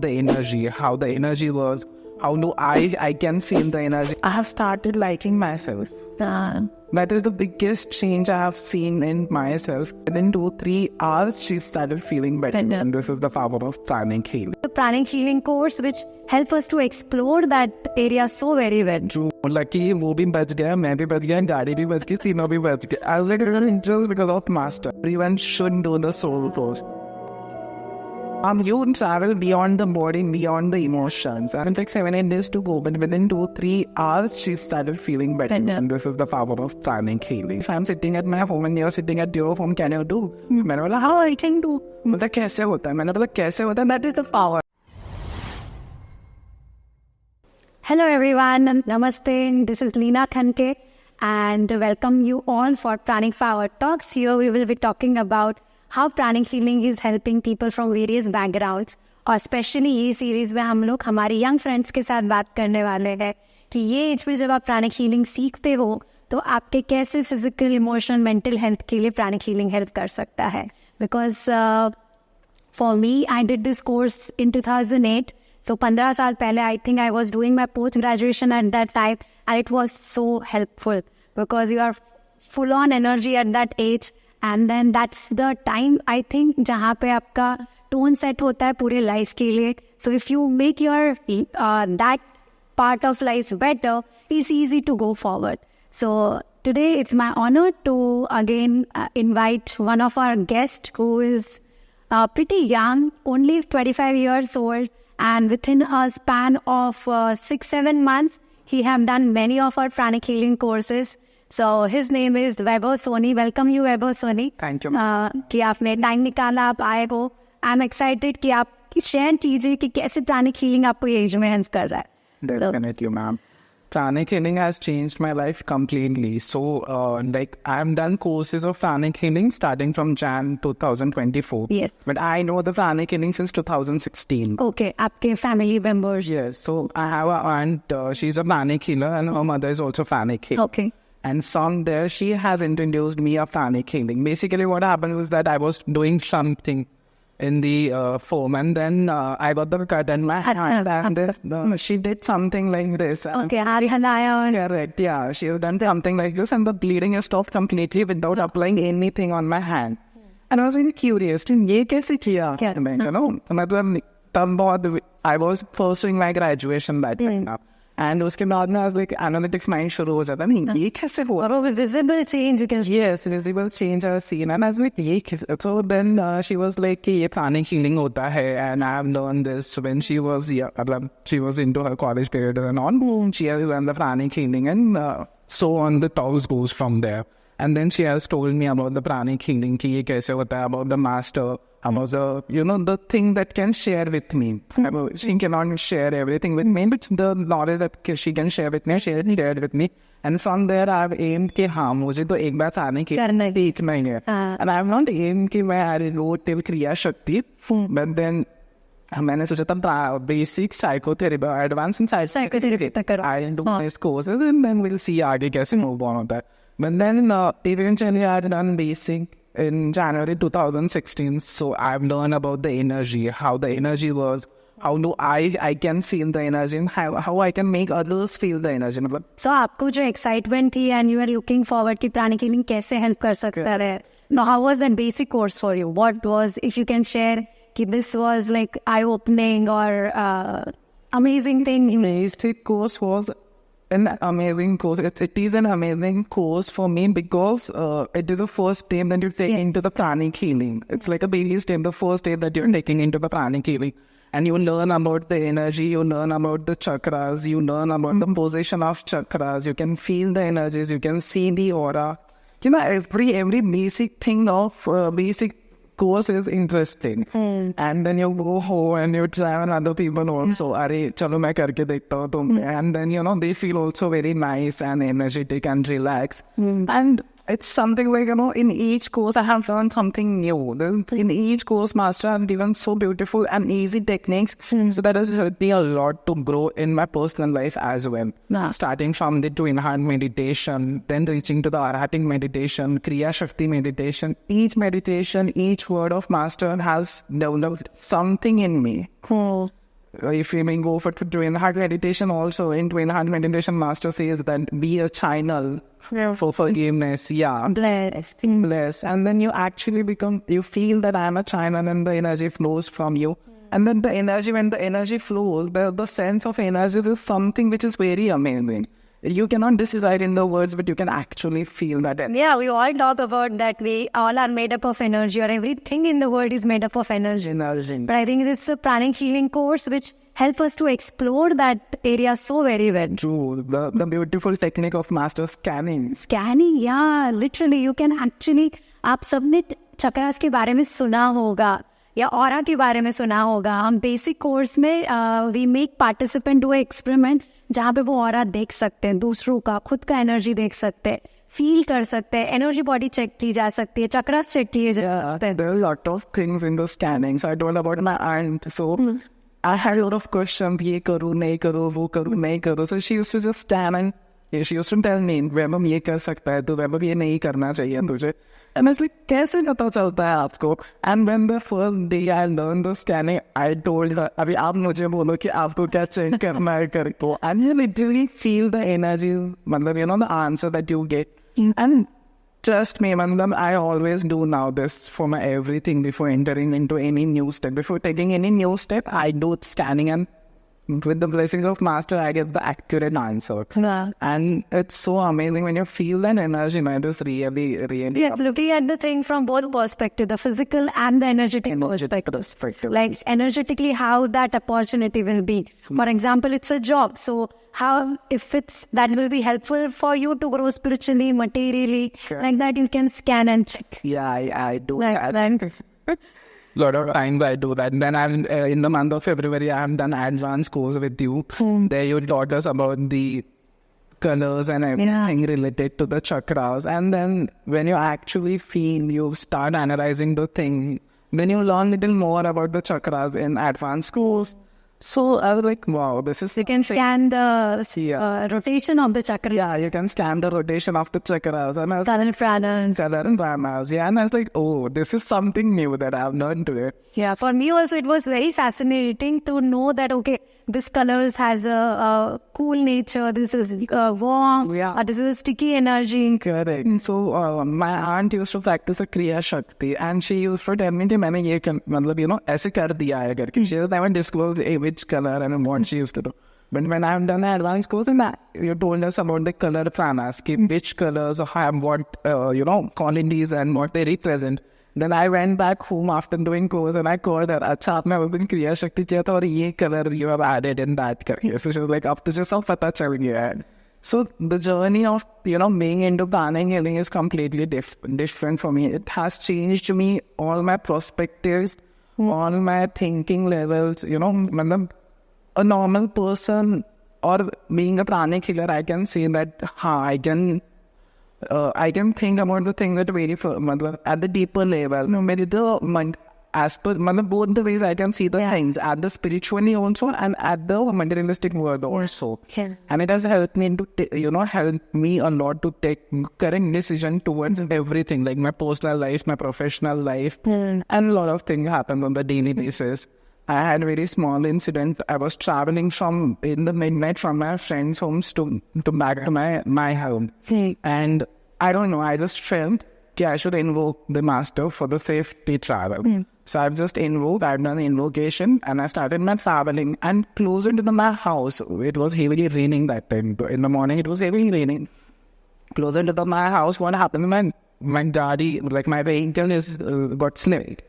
the energy, how the energy was, how do I can feel the energy. I have started liking myself. That is the biggest change I have seen in myself. Within 2-3 hours, she started feeling better. And this is the power of Pranic Healing. The Pranic Healing course, which help us to explore that area so very well. True. Lucky, वो भी बच गया, मैं भी बच गया, गाड़ी भी बच गई, तीनों भी बच गए. I was like, just because of master. Everyone should do the soul course. You travel beyond the body, beyond the emotions. And it took 7-8 days to go, but within 2-3 hours, she started feeling better. And this is the power of Pranic Healing. If I'm sitting at my home and you're sitting at your home, can you do? मैंने बोला, how I can do? मतलब कैसे होता है? मैंने बोला कैसे होता है? That is the power. Hello everyone, Namaste. This is Leena Khanke and welcome you all for Pranic Power Talks. Here we will be talking about how Pranic Healing is helping people from various backgrounds. और specially ये series में हम लोग हमारे young friends के साथ बात करने वाले हैं कि ये एज में जब आप प्राणिक हीलिंग सीखते हो तो आपके कैसे फिजिकल, इमोशनल, मेंटल हेल्थ के लिए प्राणिक हीलिंग हेल्प कर सकता है. Because for me I did this course in 2008. So 15 साल पहले I think I was doing my post graduation at that time and it was so helpful because you are full on energy at that age. And then that's the time I think जहाँ पे आपका tone set होता है पूरे life के लिए. So if you make your that part of life better, it's easy to go forward. So today it's my honour to again invite one of our guest who is pretty young, only 25 years old, and within a span of 6-7 months, he have done many of our pranic healing courses. So his name is Vaibhav Soni. Welcome you, Vaibhav Soni. Thank you. कि आपने time निकाला, आप आए हो. I am excited कि आप share कीजिए कि कैसे प्राणिक हीलिंग आपको ये एज में हेल्प कर रहा है. Definitely, ma'am. Pranic Healing has changed my life completely. So, I have done courses of Pranic Healing starting from Jan 2024. Yes. But I know the Pranic Healing since 2016. Okay, आपके family members. Yes. So, I have an aunt, she's a Pranic healer and her mother is also Pranic healer. Okay. And from there, she has introduced me of Pranic Healing. Basically, what happened was that I was doing something in the foam, and then I got the cut in my hand, and she did something like this. Okay, correct, yeah. She has done something like this, and the bleeding has stopped completely without applying anything on my hand. And I was very curious, ये कैसे किया? You know, मतलब तब बहुत I was pursuing my graduation that time. And उसके बाद में I was like, analytics mind शुरू हो जाता नहीं, ये कैसे हुआ? Visible change, you can see. Yes, visible change I was seen. And I was like, ये कैसे? So then she was like कि ये pranic healing होता है, and I have learned this when she was she was into her college period and on. She has learned the pranic healing, and so on the talks goes from there. And then she has told me about the pranic healing, कि ये कैसे होता है, about the master, about the, the thing that can share with me. She cannot share everything with me, but the knowledge that she can share with me, she shared with me. And from there, I have aimed कि हाँ, मुझे तो एक बार आने की सीखना ही है. And I have not aimed कि मैं I wrote till क्रिया शक्ति, but then मैंने सोचा था basic psychotherapy, advanced in psychotherapy. I do these courses, and then we'll see आगे कैसे move on होता है. But then eventually I had done basic in January 2016. So I've learned about the energy, how the energy was, how do I can feel the energy, and how I can make others feel the energy. So आपको जो excitement थी and you were looking forward कि pranic healing कैसे help कर सकता है. Now how was that basic course for you? What was, if you can share, कि this was like eye-opening or amazing thing? Basic course was an amazing course. It is an amazing course for me because it is the first step that you take into the pranic healing. It's like a baby step, the first step that you're taking into the pranic healing. And you learn about the energy, you learn about the chakras, you learn about the position of chakras, you can feel the energies, you can see the aura. Every basic thing of basic course is interesting. And then you go home and you try on other people also. Arey, chalo main karke dekhta hu tum. And then, they feel also very nice and energetic and relaxed. And it's something like, in each course I have learned something new. In each course, Master has given so beautiful and easy techniques. So that has helped me a lot to grow in my personal life as well. Starting from the twin heart meditation, then reaching to the Arahatic meditation, Kriya Shakti meditation. Each meditation, each word of Master has developed something in me. if we may go for twin heart meditation also, in twin heart meditation, master says that be a channel for forgiveness. Yeah. Bless. And then you actually you feel that I am a channel and the energy flows from you. And then when the energy flows, the sense of energy is something which is very amazing. You cannot decide in the words, but you can actually feel that energy. Yeah, we all talk about that we all are made up of energy, or everything in the world is made up of energy. But I think this is a pranic healing course which help us to explore that area so very well. True. The beautiful technique of master scanning. Scanning, yeah. Literally, you can actually, आप सबने चक्रास के बारे में सुना होगा या aura के बारे में सुना होगा. हम बेसिक कोर्स में we make participant do experiment जहाँ पे वो ऑरा देख सकते हैं, दूसरों का, खुद का एनर्जी देख सकते हैं, फील कर सकते हैं, एनर्जी बॉडी चेक की जा सकती है, चक्रास चेक किए जा सकते हैं. There are a lot of things in the scanning. So I told about my aunt. So I had a lot of questions. ये करूँ, नहीं करूँ, वो करूँ, नहीं करूँ. So she used to just stand and she used to tell me, Vaibhav ये कर सकता है, तो Vaibhav ये नहीं करना चाहिए तुझे. And I was like, कैसे पता चलता है आपको? And when the first day I learned the scanning, I told her, अभी आप मुझे बोलो कि आपको क्या चेक करना है करके. And you literally feel the energy, मतलब, you know, the answer that you get. And trust me, Mandam, I always do now this for my everything before entering into any new step. Before taking any new step, I do scanning, and with the blessings of Master, I get the accurate answer. Yeah. And it's so amazing when you feel that energy, man. It is really, really... Yeah, looking at the thing from both perspectives, the physical and the energetic perspective. Like energetically, how that opportunity will be. For example, it's a job. So how, if that will be helpful for you to grow spiritually, materially, like that, you can scan and check. Yeah, I do that. Lot of times I do that. Then in the month of February, I have done advanced course with you. There you taught us about the colors and everything related to the chakras. And then when you actually feel, you start analyzing the thing, then you learn little more about the chakras in advanced course. So I was like, wow, this is... You can scan the rotation of the chakra. Yeah, you can scan the rotation of the chakras. And Color and pranas. Yeah, and I was like, oh, this is something new that I've learned today. Yeah, for me also, it was very fascinating to know that, okay, this colors has a cool nature, this is warm, this is a sticky energy. Correct. So my aunt used to practice a Kriya Shakti, and she used to tell me that मैंने ये मतलब, you know, ऐसे कर दिया है करके. She has never disclosed which color and what she used to do. But when I have done an advanced course, and you told us about the color pranas, which colors have what, qualities and what they represent. Then I went back home after doing course and I called her, अच्छा आपने उस दिन क्रिया शक्ति किया था और ये color you have added in that करके. So she was like, अब तुझे सब पता चल गया है. So the journey of, being into pranic healing is completely different for me. It has changed me, all my perspectives, all my thinking levels, मतलब a normal person or being a pranic healer, I can say that I can think about the thing that very at the deeper level. As per both the ways I can see the things, at the spiritually also and at the materialistic world also. And it has helped me to help me a lot to take correct decision towards everything, like my personal life, my professional life, and a lot of things happen on the daily basis. I had a very small incident. I was traveling in the midnight from my friend's homes to back to my home. And I don't know, I just felt I should invoke the master for the safety travel. So I've done invocation, and I started my traveling. And closer to my house, it was heavily raining that time. In the morning, it was heavily raining. Closer to my house, what happened? My daddy, like my vehicle, got slipped.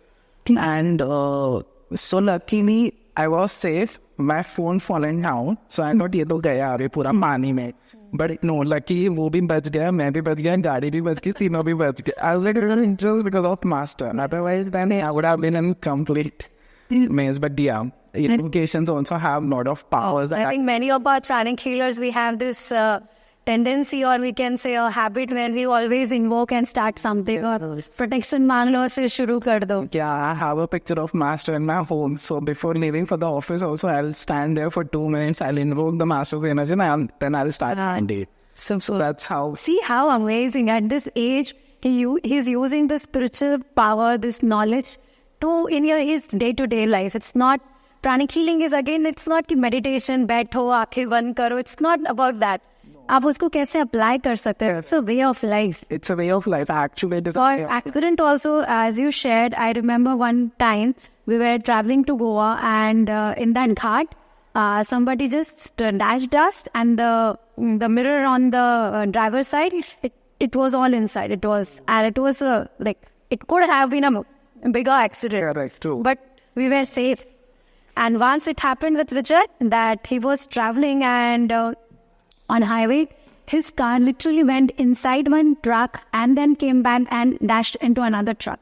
And so luckily, I was safe. My phone fallen down. So I thought, ये तो गया अभी पूरा पानी में. But no, lucky वो भी बच गया, मैं भी बच गया, गाड़ी भी बच गई, तीनों भी बच गए. I was like, just because of master. Otherwise, then I would have been in complete maze. But yeah, invocations also have a lot of powers. I think many of our pranic healers, we have this tendency, or we can say a habit, where we always invoke and start something, or protection मांगलो से शुरू कर दो. Yeah, I have a picture of master in my home. So before leaving for the office also, I'll stand there for 2 minutes, I'll invoke the master's energy, and then I'll start my day. So that's how... See how amazing, at this age, he's using the spiritual power, this knowledge, in his day-to-day life. It's not pranic healing is again, it's not कि meditation, बैठो, आँखें बंद करो. It's not about that. आप उसको कैसे apply कर सकते हैं? It's a way of life. It's a way of life. Actually, For accident also, as you shared, I remember one time we were traveling to Goa, and in that ghat, somebody just dashed dust, and the mirror on the driver's side, it was all inside. It was like, it could have been a bigger accident. Correct, true. But we were safe. And once it happened with Vijay, that he was traveling and on highway, his car literally went inside one truck and then came back and dashed into another truck.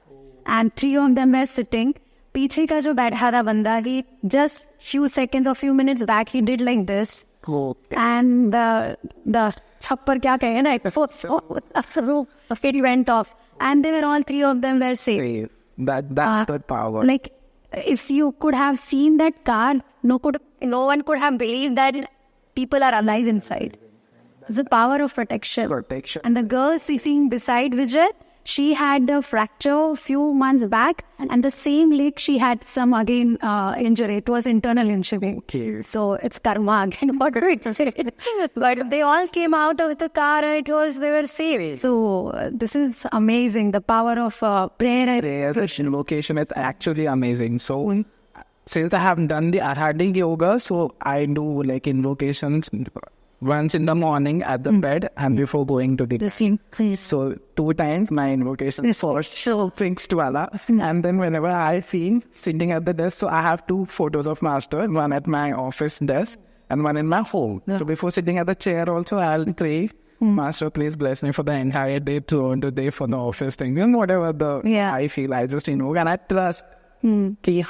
And 3 of them were sitting. पीछे का जो बैठा था बंदा, he just few seconds or few minutes back, he did like this. Okay. And the छप्पर क्या कहे ना, it went off. And they were all 3 of them were safe. That's the power. Like, if you could have seen that car, no one could have believed that people are alive inside. It's the power of protection. And the girl sitting beside Vijay, she had a fracture a few months back, and the same leg she had some again injury. It was internal injury. Okay. So it's karma again. What do it say? But they all came out of the car and they were safe. So this is amazing. The power of prayer. Prayer, invocation, it's actually amazing. So since I have done the Arhadi yoga, so I do like invocations once in the morning at the bed and before going to the scene. So 2 times my invocation first thanks to Allah, and then whenever I feel sitting at the desk, so I have 2 photos of Master, one at my office desk and one in my home. So before sitting at the chair also, I'll pray, Master, please bless me for the entire day, throughout the day, for the office thing, and whatever I feel, I just invoke and I trust ki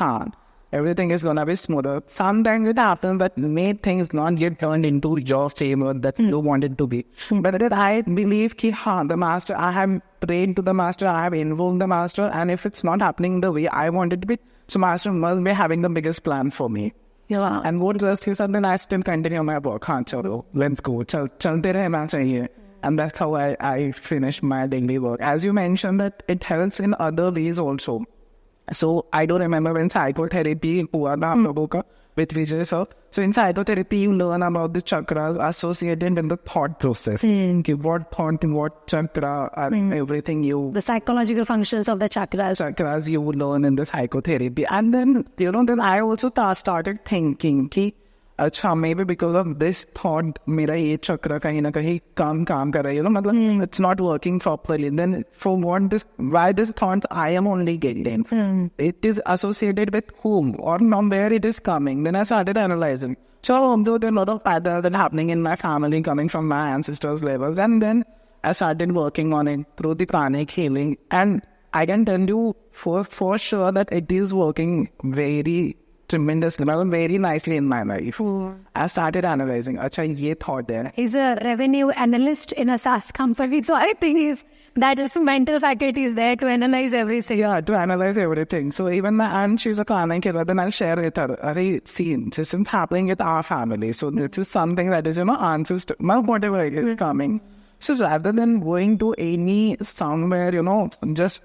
everything is going to be smoother. Sometimes it happens that may things not get turned into your favor that you want it to be. But that I believe ki the Master, I have prayed to the Master, I have invoked the Master, and if it's not happening the way I want it to be, so Master must be having the biggest plan for me. Yeah. And what trust is, and then I still continue my work. Chalo, let's go. Chalte rehna chahiye. And that's how I finish my daily work. As you mentioned that it helps in other ways also. So I do remember when psychotherapy hua na hum logo ka with Vijay sir. So in psychotherapy you learn about the chakras associated in the thought process. What thought, what chakra, and everything the psychological functions of the chakras. Chakras you would learn in the psychotherapy. And then, then I also started thinking ki, अच्छा, maybe because of this thought, मेरा ये चक्र कहीं ना कहीं काम कर रहा है, मतलब it's not working properly. Then for why this thought I am only getting? It is associated with whom or from where it is coming. Then I started analyzing. So although there are a lot of patterns that are happening in my family coming from my ancestors' levels, and then I started working on it through the pranic healing, and I can tell you for sure that it is working very tremendously, very nicely in my life. I started analyzing. Acha, ye thought hai. He's a revenue analyst in a SaaS company, so I think that is mental faculty is there to analyze everything. Yeah, to analyze everything. So even my aunt, she's a pranic healer, then I'll share with her. See, this is happening with our family. So this is something that is, answers to whatever is coming. So rather than going to somewhere, just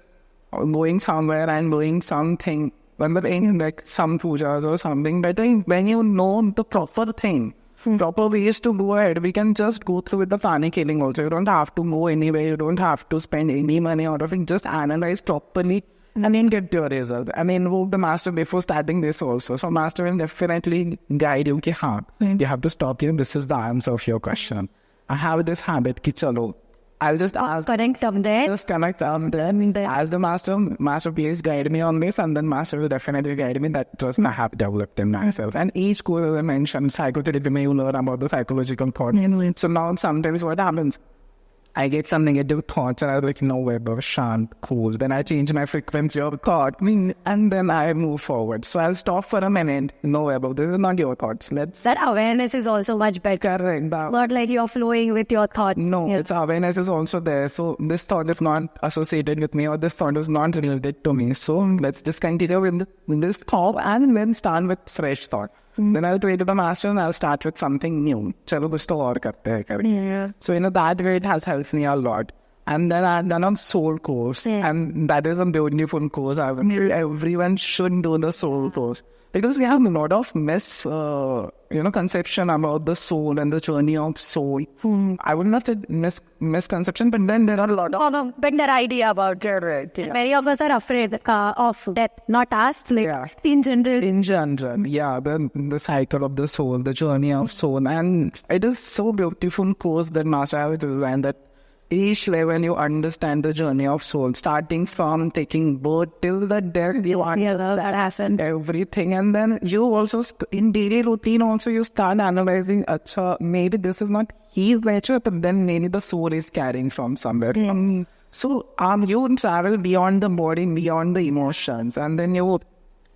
going somewhere and doing something, like some pujas or something, but when you know the proper thing, proper ways to go ahead, we can just go through with the pranic healing also. You don't have to go anywhere, you don't have to spend any money out of it, just analyze properly and then get your result. And invoke the Master before starting this also. So Master will definitely guide you ki you have to stop here, this is the answer of your question. I have this habit ki chalo, I'll just ask. Connect them there. Just connect them there. Ask the Master, please guide me on this, and then Master will definitely guide me. That trust I have developed in myself. And each course, as I mentioned, psychotherapy, may you learn about the psychological thought. So now sometimes what happens? I get some negative thoughts and I was like, no, Vaibhav, shant, cool. Then I change my frequency of thought and then I move forward. So I'll stop for a minute. No, Vaibhav, this is not your thoughts. That awareness is also much better. Correct. Not like you're flowing with your thoughts. No, its awareness is also there. So this thought is not associated with me or this thought is not related to me. So let's just continue with this thought and then start with fresh thought. Then I'll pray to the Master and I'll start with something new. Chalo kuch to aur karte hai. So that way it has helped me a lot. And then I've done a soul course. And that is a beautiful course. I would say everyone should do the soul course. Because we have a lot of conception about the soul and the journey of soul. I would not say misconception, but then there are a lot of better idea about it. Correct. Yeah. Many of us are afraid of death, not us, in general. In general, the cycle of the soul, the journey of soul. And it is so beautiful course that Master has designed that each level you understand the journey of soul, starting from taking birth till the death, you understand that happened. Everything. And then you also, in daily routine also, you start analyzing, maybe this is not his nature, but then maybe the soul is carrying from somewhere. So you travel beyond the body, beyond the emotions, and then you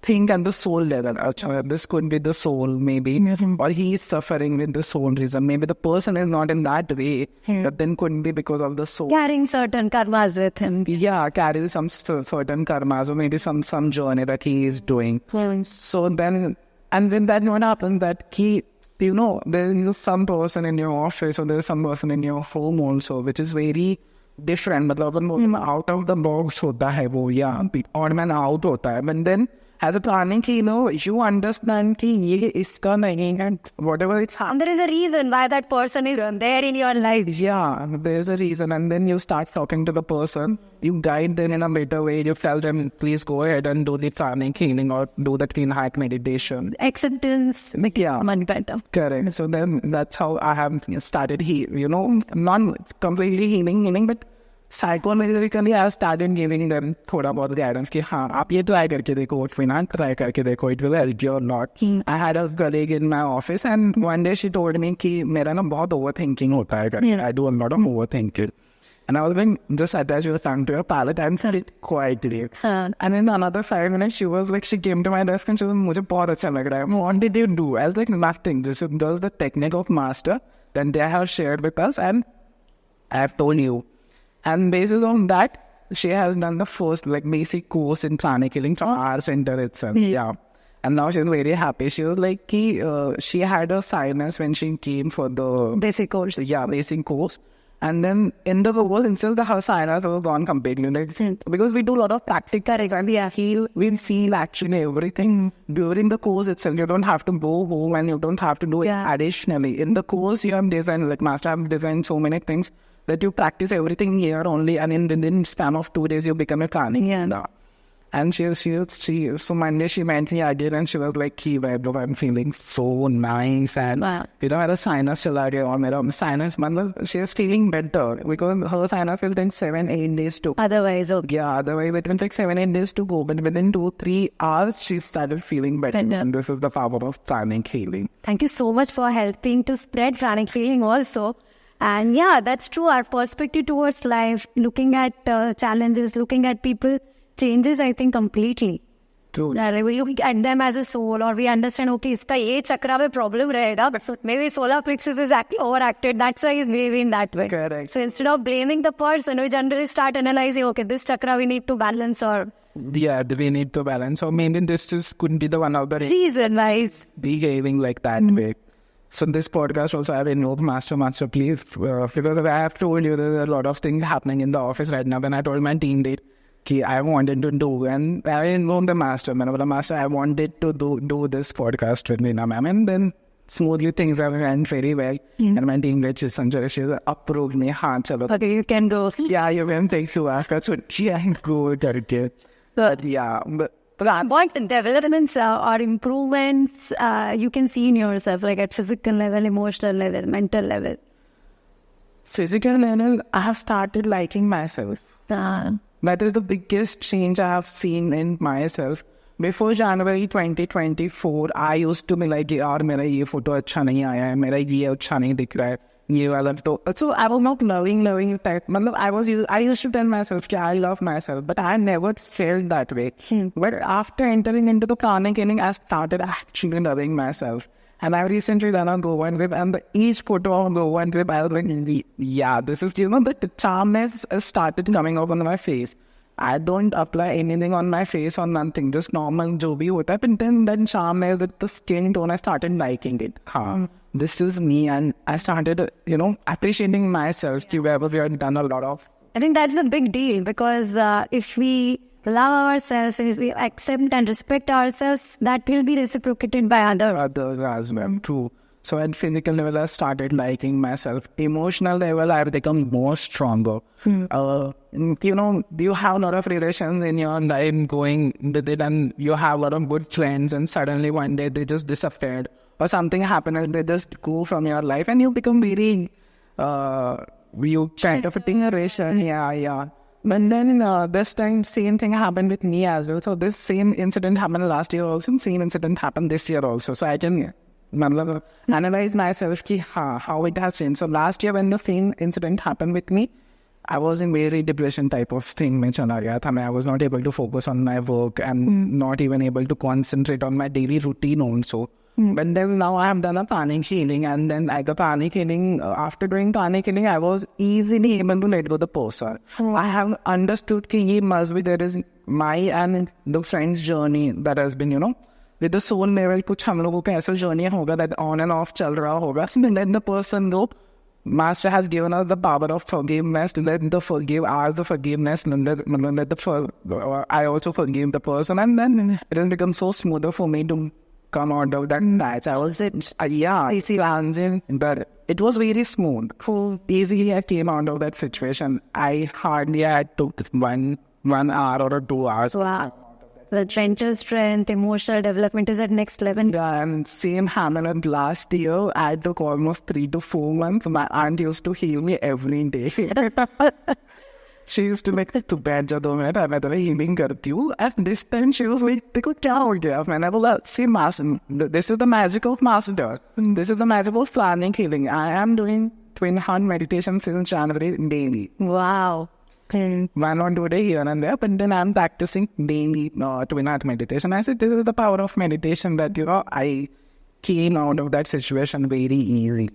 think at the soul level, this could be the soul maybe, or he is suffering with the soul reason. Maybe the person is not in that way, but then could be because of the soul. Carrying certain karmas with him. Yeah, carrying some certain karmas, or maybe some journey that he is doing. So then, and then that what happens that there is some person in your office or there is some person in your home also, which is very different. मतलब out of the box होता है वो, odd man out होता है. But then as a pranic healer, you understand कि ये इसका नहीं है, whatever it's happening. And there is a reason why that person is there in your life. Yeah, there's a reason. And then you start talking to the person. You guide them in a better way. You tell them, please go ahead and do the pranic healing or do the clean heart meditation. Acceptance makes much better. Correct. So then that's how I have started not completely healing, but psychologically I started giving them थोड़ा बहुत guidance कि हाँ आप ये try करके देखो, try करके देखो, it will help you a lot. I had a colleague in my office and one day she told me कि मेरा ना बहुत overthinking होता है, I do a lot of overthinking. And I was like, just attach your tongue to your palate and said it quietly. And in another 5 minutes, she came to my desk and she was मुझे बहुत अच्छा लग रहा है. What did you do? I was like, nothing. This is the technique of master that they have shared with us and I have told you. And basis on that, she has done the first basic course in pranic healing from our center itself. Yeah. And now she's very happy. She was like, she had a sinus when she came for the basic course. Yeah, basic course. And then in the course itself, her sinus was gone completely. Because we do a lot of practical heal, we feel actually everything during the course itself. You don't have to go home and you don't have to do it additionally. In the course, you have designed, Master have designed so many things that you practice everything here only, and in the span of 2 days, you become a pranic healer. And so Monday she met me again and she was like, Vaibhav, I'm feeling so nice. And, I had a sinus chala gaya aur mera sinus, she is feeling better because her sinus will take 7-8 days to. Otherwise, okay. Yeah, otherwise it will take 7-8 days to go. But within 2-3 hours, she started feeling better. And this is the power of pranic healing. Thank you so much for helping to spread pranic healing also. And that's true. Our perspective towards life, looking at challenges, looking at people, changes, I think, completely. True. We look at them as a soul, or we understand, okay, iska ye chakra mein problem rahega, maybe solar plexus is overacted, that's why he's behaving that way. Correct. So instead of blaming the person, we generally start analyzing, okay, this chakra we need to balance, or we need to balance, or maybe this could be the one of the reason why he's behaving like that way. So this podcast also I have invoked Master, please, because I have told you there are a lot of things happening in the office right now. When I told my team lead I wanted to do, and I invoked the Master. I wanted to do this podcast with Leena ma'am, and then smoothly things have went very well. And my team lead, Sanjay, she approved me. Okay, you can go. Yeah, you can take you after. So yeah, go karke. But yeah, what developments or improvements you can see in yourself, like at physical level, emotional level, mental level? Physical level, I have started liking myself. That is the biggest change I have seen in myself. Before January 2024, I used to be like, yaar, mera ye photo acha nahi aaya hai, mera ye acha nahi dikh raha hai. So I was not loving that. I used to tell myself that I love myself, but I never felt that way. But after entering into the pranic healing, I started actually loving myself. And I recently done a Goan trip, and each photo of Goan trip, I was like, yeah, this is, the charmness started coming up on my face. I don't apply anything on my face or nothing, just normal jo bhi hota hai. But then that charmness, that the skin tone, I started liking it. This is me, and I started, appreciating myself. We have done a lot of I think that's a big deal because if we love ourselves, if we accept and respect ourselves, that will be reciprocated by others. Others as well, true. So at physical level, I started liking myself. Emotional level, I've become more stronger. You have a lot of relations in your life going with it, and you have a lot of good friends, and suddenly one day they just disappeared, or something happened and they just go from your life, and you become very, you kind of a generation. Yeah. But then this time, same thing happened with me as well. So this same incident happened last year also, and same incident happened this year also. So I can analyze myself how it has changed. So last year when the same incident happened with me, I was in very depression type of thing. I was not able to focus on my work and not even able to concentrate on my daily routine also. But then now I have done a pranic healing, and then after doing pranic healing, I was easily able to let go the person. I have understood that there is my and the friend's journey that has been, with the soul level, कुछ हम लोगों का ऐसा journey होगा that on and off चल रहा होगा. So let the person go. Master has given us the power of forgiveness. Let the forgive us the forgiveness. I also forgive the person, and then it has become so smoother for me to come out of that patch. I was transient, but it was very smooth. Easily I came out of that situation. I took one hour or 2 hours. Wow. The mental strength, emotional development is at next level. Yeah, and same happened last year. I took almost 3 to 4 months. My aunt used to heal me every day. She used to make to bed जा 2 minutes. मैं तेरा healing करती हूँ. And this time she was like, देखो क्या हो गया? मैंने बोला, see master, this is the magic of master. This is the magic of pranic healing. I am doing twin heart meditation since January daily. Wow. Why not do it here and there? But then I'm practicing daily twin heart meditation. I said, this is the power of meditation that, I came out of that situation very easy.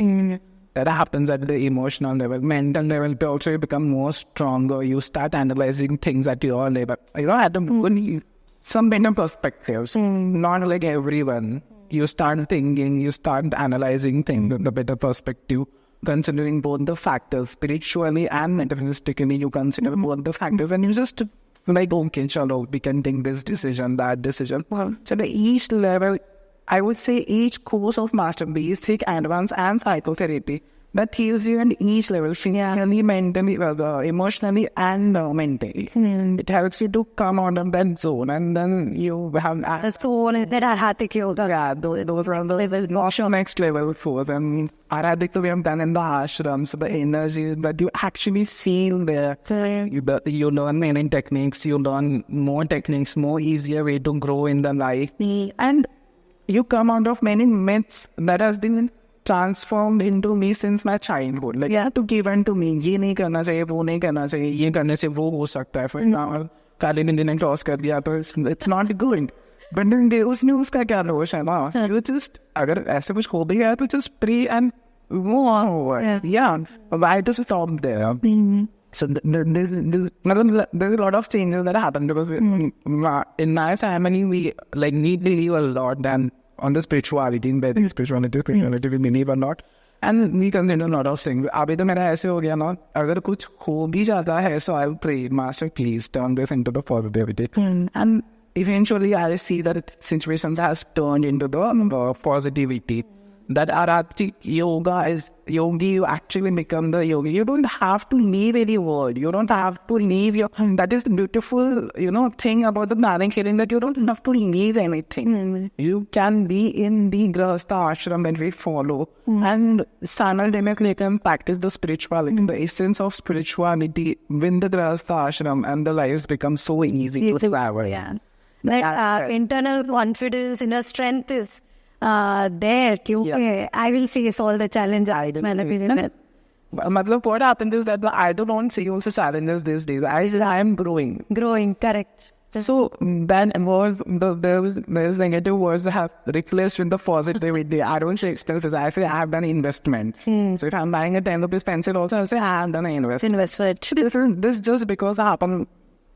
That happens at the emotional level. Mental level, also you become more stronger. You start analyzing things at your level. At the some better perspectives. Not like everyone. You start thinking, you start analyzing things with the better perspective. Considering both the factors, spiritually and metaphysically, you consider both the factors, and you just like, okay, chalo, we can take this decision, that decision. So the each level, I would say each course of master, basic, advanced, and psychotherapy, that heals you at each level, physically, mentally, emotionally, and mentally. It helps you to come out of that zone, and then you have the soul that Arhatic yoga. Yeah, those are the next level force. And Arhatic we have done in the ashram, so the energy that you actually feel there. You learn many techniques, you learn more techniques, more easier way to grow in the life, and you come out of many myths that has been transformed into me since my childhood. Like, to give unto me, ये नहीं करना चाहिए, वो नहीं करना चाहिए, ये करने से वो हो सकता है. For example, काली नींद ने टॉस कर दिया तो it's not good. But then उसमें उसका क्या दोष है ना? You just, अगर ऐसे कुछ हो भी गया तो just pray and move on over. Why to stop there? So there's a lot of changes that happen because in my family we believe a lot and on the spirituality, in Vedic spirituality we believe a lot, and we consider a lot of things. अभी तो मेरा ऐसे हो गया ना, अगर कुछ हो भी जाता है, so I'll pray, Master, please turn this into the positivity, and eventually I see that situations has turned into the positivity. That Arati yoga is yogi, you actually become the yogi. You don't have to leave any world. You don't have to leave your... That is the beautiful, thing about the pranic healing, that you don't have to leave anything. You can be in the grahastha ashram that we follow and simultaneously can practice the spirituality, the essence of spirituality with the grahastha ashram, and the lives become so easy to travel. Internal confidence, inner strength is... there, okay, I will face all the challenges. What happens is that I don't see also challenges these days. I am growing. Growing, correct. So then there's negative words that have replaced with the positivity. I don't say expenses. I say I have done investment. So if I'm buying a 10 rupees pencil also, I say I have done an investment. This just because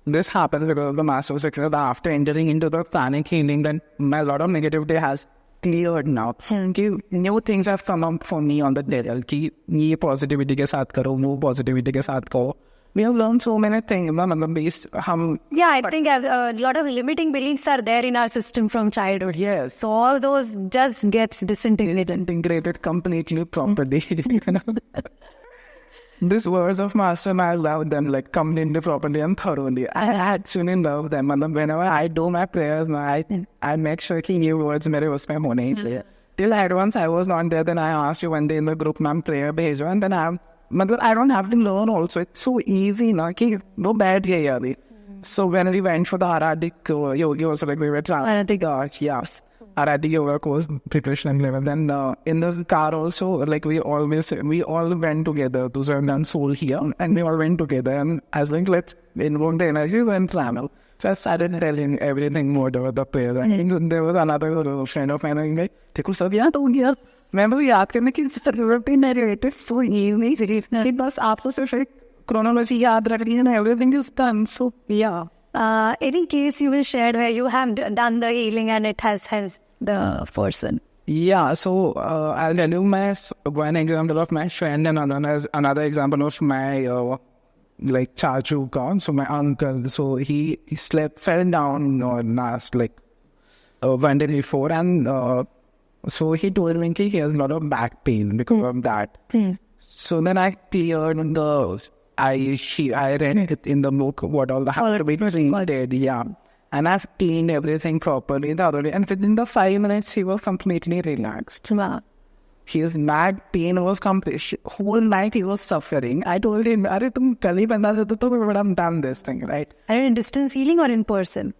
this happens because of the master success. After entering into the pranic healing, then a lot of negativity has cleared now. New things have come up for me on the table. कि ये positivity के साथ करो, वो positivity के साथ करो. we have learned so many things. Yeah, I think a lot of limiting beliefs are there in our system from childhood. Yes. So all those just gets disintegrated. Disintegrated completely properly. These words of master, I love them like completely properly and thoroughly. I actually love them. Whenever I do my prayers, I make sure that these words mere usme hone hi chahiye. Till once I was not there, then I asked you one day in the group, ma'am, prayer bhejo, and then I don't have to learn also. It's so easy, ki no bad hai yaar. So when we went for the Arabic yoga also, like we were yes. Arabic yoga course preparation level. Then in the car also, like we all went together to Zandan Soul here, and we all went together. And I was like, let's invoke the energies and travel. So I started telling everything more about the prayer. I think there was another friend of mine like, "Dekho sab yaad ho gaya." Remember yaad karne ki zarurat hi nahi rehti. So easy. Ki bas aapko sirf ek chronology yaad rakhni hai and everything is done. So yeah. Any case you will share where you have done the healing and it has helped the person? Yeah, so I'll tell you one example of my friend and another example of my like chachu ka, so my uncle. So he fell down last one day before, and so he told me he has a lot of back pain because of that. So then I cleared I read it in the book what all have to be treated, yeah. And I've cleaned everything properly the other day. And within the 5 minutes, he was completely relaxed. Wow. His back pain was complete. Whole night he was suffering. I told him, "Arey, tum kal hi banda tha to but I'm done this thing, right?" Are you in distance healing or in person?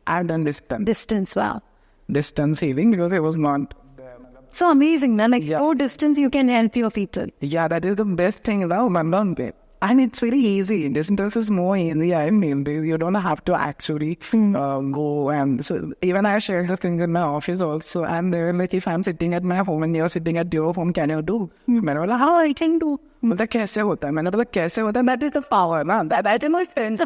I've done distance. Distance, wow. Distance healing because it was not there. So amazing, na? Like, yeah. Through distance you can help your people. Yeah, that is the best thing now, man. And it's very easy. Distance is more easy. I mean, you don't have to actually go. And so even I share the things in my office also. And they're like, if I'm sitting at my home and you're sitting at your home, can you do? मैंने बोला, how I can do? मतलब कैसे होता है? मैंने बोला कैसे होता है? That is the power, na? That I did not friends.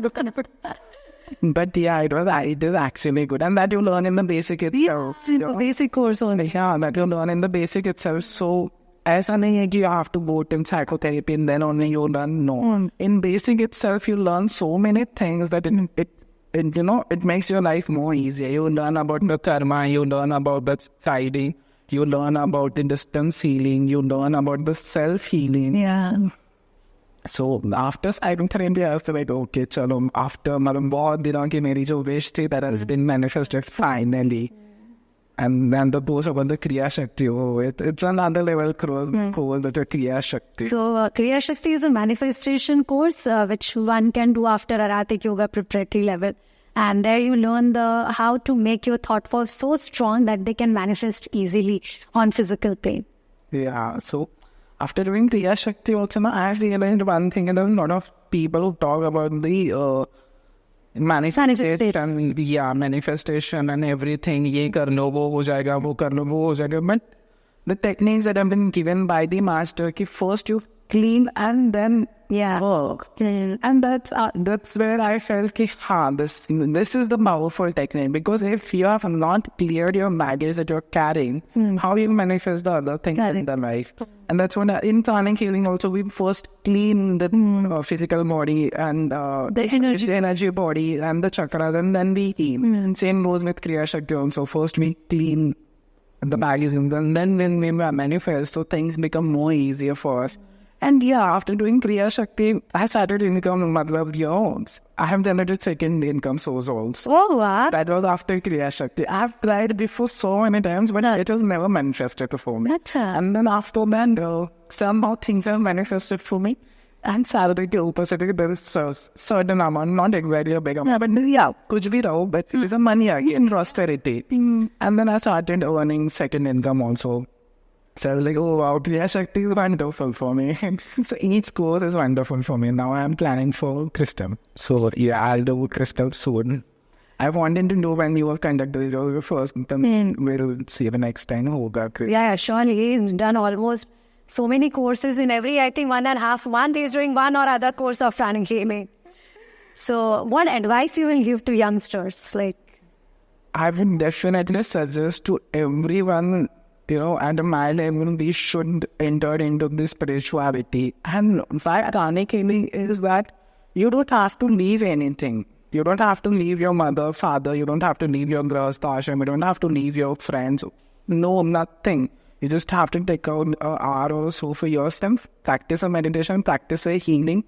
But yeah, it is actually good. And that you learn in the basic itself. Yeah, basic course only. Yeah, that you learn in the basic itself. So ऐसा नहीं है कि you have to go to psychotherapy and then only you learn. No. In basic itself, you learn so many things that it makes your life more easier. You learn about the karma, you learn about the siding, you learn about the distance healing, you learn about the self-healing. Yeah. So after psychotherapy, I was like, okay, chalo, after बहुत दिनों की मेरी जो wish थी, that has been manifested finally. And then the post about the Kriya Shakti, it's another level course that a Kriya Shakti. So Kriya Shakti is a manifestation course which one can do after Aratic Yoga preparatory level. And there you learn how to make your thought force so strong that they can manifest easily on physical plane. Yeah, so after doing Kriya Shakti also, I have realized one thing, and there are a lot of people who talk about the manifestation, yeah, manifestation and everything. Ye kar lo, wo ho jayega, wo kar lo, wo ho jayega. But the techniques that have been given by the master, ki first you clean and then work. And that's where I felt ki, this is the powerful technique. Because if you have not cleared your baggage that you're carrying, how you manifest the other things in the life? And that's when in Pranic Healing also, we first clean the physical body and the energy body and the chakras, and then we heal. Same goes with Kriya Shakti also. First we clean the baggage, and then when we manifest, so things become more easier for us. And yeah, after doing Kriya Shakti, I started income, I have generated second income source also. Oh, wow. That was after Kriya Shakti. I've tried before so many times, but it was never manifested for me. And then after that, somehow things have manifested for me. And salary ke upar se there is a certain amount, not exactly a big amount, but yeah, kuch bhi raho, but it is a money again, prosperity. And then I started earning second income also. So I was like, oh wow, Kriya Shakti is wonderful for me. So each course is wonderful for me. Now I'm planning for Crystal. So yeah, I'll do Crystal soon. I wanted to know when you have conducted your first, then we'll see the next time. Yeah, surely. He's done almost so many courses in every, I think 1.5 months. He's doing one or other course of Pranic Healing. So what advice you will give to youngsters? I would definitely suggest to everyone, at my level, we should enter into this spirituality. And why Pranic Healing is that you don't have to leave anything. You don't have to leave your mother, father. You don't have to leave your grahastha ashram. You don't have to leave your friends. No, nothing. You just have to take out an hour or so for yourself, practice a meditation, practice a healing,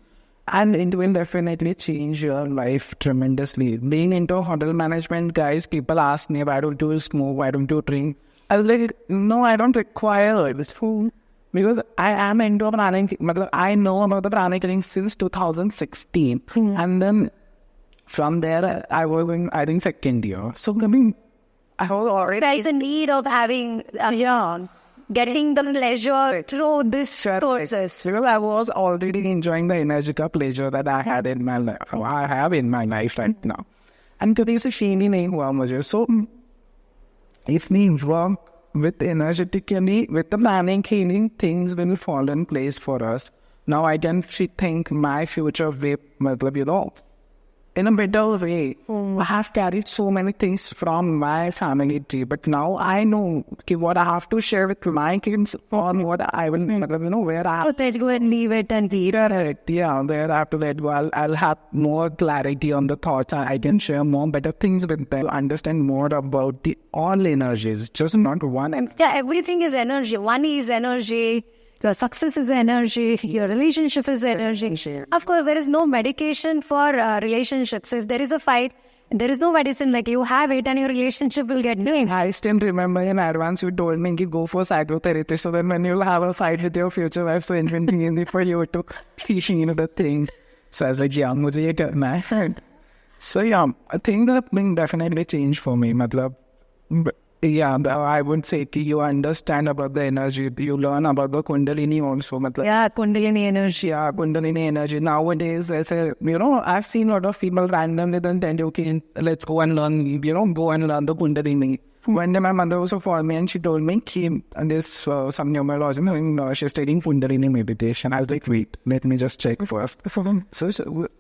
and it will definitely change your life tremendously. Being into hotel management, guys, people ask me, why don't you smoke? Why don't you drink? I was like, no, I don't require it. Because I am into pranic. I know about the pranic healing since 2016. And then from there, I was in, I think, second year. So, I mean, I was already... There is a need of having... getting the pleasure through this process. Because I was already enjoying the energetic pleasure that I had in my life. I have in my life right now. And today से feel ही नहीं हुआ मुझे. So, if we work with energetically, with the pranic healing, things will fall in place for us. Now I can think my future way, in a better way. I have carried so many things from my family tree, but now I know what I have to share with my kids on what I will, where I have to let go and leave it and leave. Correct, yeah, where I have to let go. I'll have more clarity on the thoughts. I can share more better things with them, understand more about all energies, just not one. Yeah, everything is energy. One is energy. Your success is energy. Your relationship is energy. Of course, there is no medication for relationships. If there is a fight, there is no medicine. Like you have it and your relationship will get doing. I still remember in advance you told me to go for psychotherapy. So then when you'll have a fight with your future wife, so it will be easy for you to the thing. So I was like, yeah, mujhe ye karna hai. So yeah, I think that thing definitely changed for me. Yeah, I would say you understand about the energy. You learn about the Kundalini also. Yeah, Kundalini energy. Yeah, Kundalini energy. Nowadays, I've seen a lot of people randomly then tell you, okay, let's go and learn, go and learn the Kundalini. One day my mother also called me and she told me, and this some numerology, she's taking Kundalini meditation. I was like, wait, let me just check first. So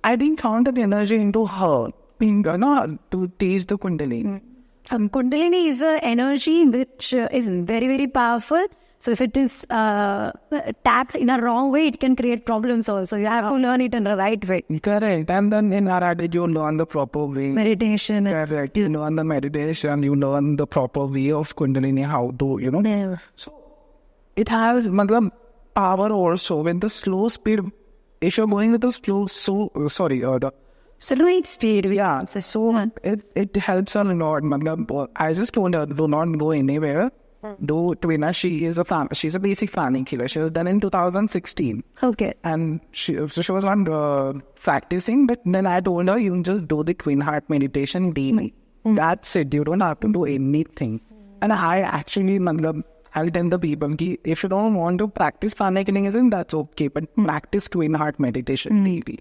I didn't count the energy into her, to teach the Kundalini. Kundalini is an energy which is very, very powerful. So if it is tapped in a wrong way, it can create problems also. You have to learn it in the right way. Correct. And then in Arate, you learn the proper way. Meditation. Correct. You learn the meditation. You learn the proper way of Kundalini, how to, Yeah. So it has power also with the slow speed. If you're going with the slow, Right speed, yeah. So it helps a lot. I just told her, do not go anywhere. Twina, she's a basic pranic healer. She was done in 2016. Okay. And she was not practicing, but then I told her, you just do the Twin Heart meditation daily. That's it. You don't have to do anything. And I actually, I'll tell the people, if you don't want to practice pranic healing, that's okay. But practice Twin Heart meditation daily.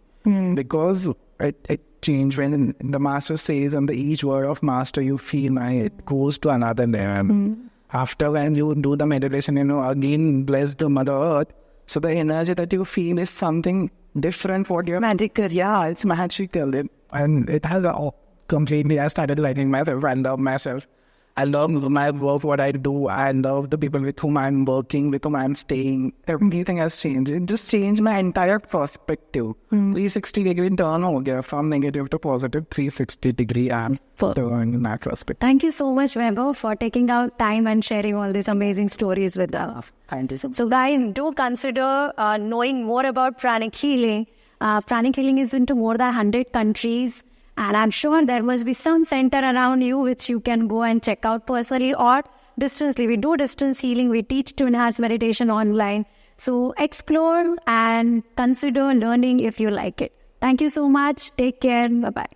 Because it changes when the master says, and each word of master you feel, it goes to another level. After when you do the meditation, again bless the Mother Earth. So the energy that you feel is something different. Magical. Yeah, it's magical. And it has completely, I started liking myself. I love myself. I love my work, what I do. I love the people with whom I'm working, with whom I'm staying. Everything has changed. It just changed my entire perspective. 360-degree turn ho gaya. From negative to positive, 360-degree I'm turn in my perspective. Thank you so much, Vaibhav, for taking out time and sharing all these amazing stories with us. Thank you so much. So guys, do consider knowing more about pranic healing. Pranic healing is into more than 100 countries. And I'm sure there must be some center around you which you can go and check out personally or distantly. We do distance healing. We teach to enhance meditation online. So explore and consider learning if you like it. Thank you so much. Take care. Bye-bye.